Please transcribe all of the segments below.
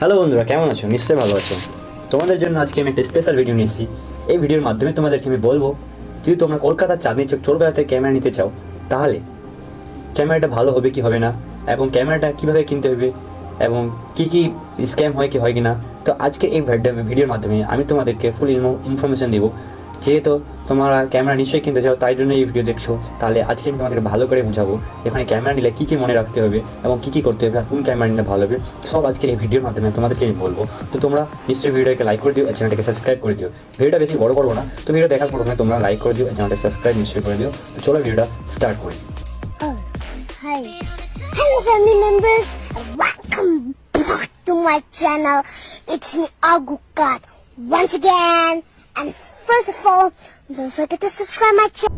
Hello বন্ধুরা, কেমন আছো? নিশ্চয়ই ভালো আছো। তোমাদের জন্য আজকে আমি একটা স্পেশাল ভিডিও নিয়ে এসেছি। এই ভিডিওর মাধ্যমে তোমাদেরকে আমি বলবো, যদি তোমরা কলকাতার চাঁদনি চক চোর বাজার থেকে ক্যামেরা নিতে চাও, তাহলে ক্যামেরাটা ভালো হবে কি হবে না, এবং ক্যামেরাটা কীভাবে কিনতে হবে, এবং কী কী স্ক্যাম হয় কি হয় কি না। তো আজকে এই ভিডিওর মাধ্যমে আমি তোমাদেরকে ফুল ইনফরমেশন দেবো। যেহেতু তোমরা ক্যামেরা নিশ্চয়ই কিনতে চাও, তাই জন্য এই ভিডিও দেখছো। তাহলে আজকে আমি তোমাদেরকে ভালো করে বোঝাবো এখানে ক্যামেরা নিলে কী কী মনে রাখতে হবে এবং কী কী করতে হবে আর কোন ক্যামেরা নিলে ভালো হবে, সব আজকে এই ভিডিওর মাধ্যমে তোমাদেরকে আমি বলবো। তো তোমরা নিশ্চয়ই ভিডিওটাকে লাইক করে দিও আর চ্যানেলটাকে সাবস্ক্রাইব করে দিও। ভিডিওটা বেশি বড় করবো না, তো ভিডিও দেখার প্রথমে তোমরা লাইক করে দিও আর চ্যানেলটা সাবস্ক্রাইব নিশ্চয়ই করে দিও। তো চলো ভিডিওটা স্টার্ট করি। Hi. Hello family members, welcome back to my channel. It's me Agukat once again, and first of all, don't forget to subscribe my channel.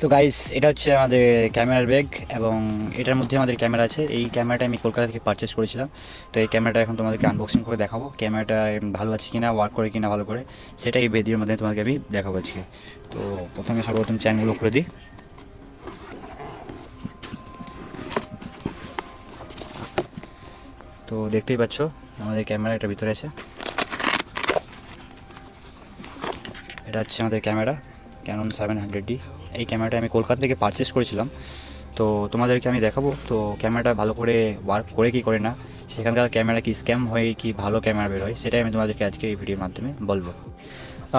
তো গাইস, এটা হচ্ছে আমাদের ক্যামেরার ব্যাগ এবং এটার মধ্যে আমাদের ক্যামেরা আছে। এই ক্যামেরাটা আমি কলকাতা থেকে পারচেস করেছিলাম। তো এই ক্যামেরাটা এখন তোমাদেরকে আনবক্সিং করে দেখাবো। ক্যামেরাটা ভালো আছে কিনা, ওয়ার্ক করে কিনা ভালো করে, সেটা এই ভিডিওর মধ্যে তোমাদেরকে আমি দেখাবো আজকে। তো প্রথমে সর্বপ্রথম চ্যানেলগুলো করে দিই। তো দেখতেই পাচ্ছ আমাদের ক্যামেরা এটা ভিতরে আছে। এটা হচ্ছে আমাদের ক্যামেরা ক্যানন 700D। এই ক্যামেরাটা আমি কলকাতা থেকে পারচেস করেছিলাম। তো তোমাদেরকে আমি দেখাবো তো ক্যামেরাটা ভালো করে ওয়ার্ক করে কি করে না, সেখানকার ক্যামেরা কি স্ক্যাম হয় কি ভালো ক্যামেরা বের হয়, সেটাই আমি তোমাদেরকে আজকে এই ভিডিওর মাধ্যমে বলবো।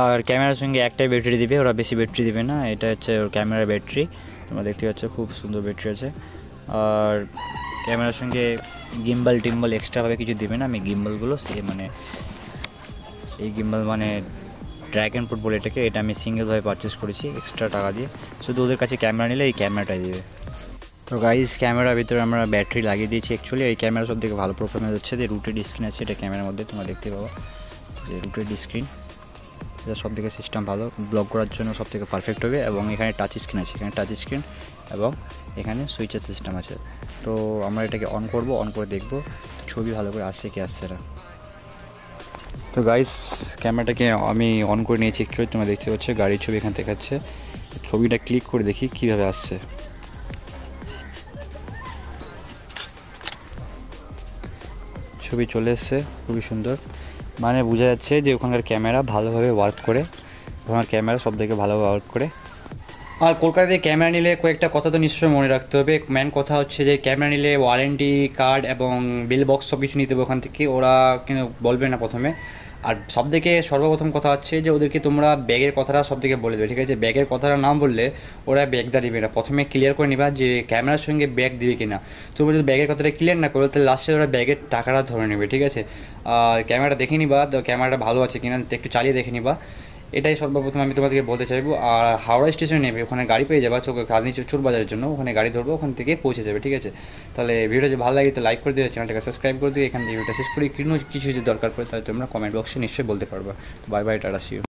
আর ক্যামেরার সঙ্গে একটাই ব্যাটারি দিবে, ওরা বেশি ব্যাটারি দিবে না। এটা হচ্ছে ওর ক্যামেরার ব্যাটারি, তোমরা দেখতে পাচ্ছ খুব সুন্দর ব্যাটারি আছে। আর ক্যামেরার সঙ্গে গিম্বল টিম্বল এক্সট্রাভাবে কিছু দিবে না। আমি গিম্বলগুলো এই গিম্বল মানে ড্র্যাগন ফ্রুট বলে এটাকে, এটা আমি সিঙ্গেলভাবে পারচেস করেছি এক্সট্রা টাকা দিয়ে। শুধু ওদের কাছে ক্যামেরা নিলে এই ক্যামেরাটাই দেবে। তো গাইস, ক্যামেরার ভিতরে আমরা ব্যাটারি লাগিয়ে দিয়েছি। অ্যাকচুয়ালি এই ক্যামেরা সব থেকে ভালো পারফরমেন্স হচ্ছে যে রুটেড স্ক্রিন আছে এটা ক্যামেরার মধ্যে, তোমরা দেখতে পাবো যে রুটেড স্ক্রিন, এটা সব থেকে সিস্টেম ভালো, ব্লগ করার জন্য সব থেকে পারফেক্ট হবে। এবং এখানে টাচ স্ক্রিন আছে, এখানে টাচ স্ক্রিন এবং এখানে সুইচের সিস্টেম আছে। তো আমরা এটাকে অন করব, অন করে দেখব ছবি ভালো করে আসছে কি আসছে না। তো গাইস, ক্যামেরাটাকে আমি অন করে নিয়েছি। অ্যাকচুয়ালি তোমরা দেখতে পাচ্ছ গাড়ির ছবি এখান থেকে আছে। ছবিটা ক্লিক করে দেখি কীভাবে আসছে। ছবি চলে এসছে খুবই সুন্দর, মানে বোঝা যাচ্ছে যে ওখানকার ক্যামেরা ভালোভাবে ওয়ার্ক করে, ওখানকার ক্যামেরা সব থেকে ভালোভাবে ওয়ার্ক করে। আর কলকাতায় ক্যামেরা নিলে কয়েকটা কথা তো নিশ্চয়ই মনে রাখতে হবে। মেন কথা হচ্ছে যে ক্যামেরা নিলে ওয়ারেন্টি কার্ড এবং বিল বক্স সব কিছু নিতে হবে ওখান থেকে, ওরা কিন্তু বলবে না প্রথমে। আর সবথেকে সর্বপ্রথম কথা হচ্ছে যে ওদেরকে তোমরা ব্যাগের কথাটা সব থেকে বলে দেবে, ঠিক আছে? ব্যাগের কথাটা না বললে ওরা ব্যাগটা দিবে না। প্রথমে ক্লিয়ার করে নিবা যে ক্যামেরার সঙ্গে ব্যাগ দিবে কি না। তোমরা যদি ব্যাগের কথাটা ক্লিয়ার না করো তাহলে লাস্টে ওরা ব্যাগের টাকাটা ধরে নেবে, ঠিক আছে? আর ক্যামেরাটা দেখে নিবা, তো ক্যামেরাটা ভালো আছে কিনা একটু চালিয়ে দেখে নিবা। এটাই সর্বপ্রথম আমি তোমাদেরকে বলতে চাইবো। আর হাওড়া স্টেশনে নেবে, ওখানে গাড়ি পেয়ে যাবা চাঁদনি চোর বাজারের জন্য, ওখানে গাড়ি ধরবো, ওখান থেকে পৌঁছে যাবে, ঠিক আছে? তাহলে ভিডিওটা যদি ভালো লাগে তো লাইক করে দিও, চ্যানেলটাকে সাবস্ক্রাইব করে দিও। এখান থেকে ভিডিওটা শেষ করি। কিছু যদি দরকার পড়ে তাহলে তোমরা কমেন্ট বক্সে নিশ্চয়ই বলতে পারবা। বাই বাই, টাটা, সি ইউ।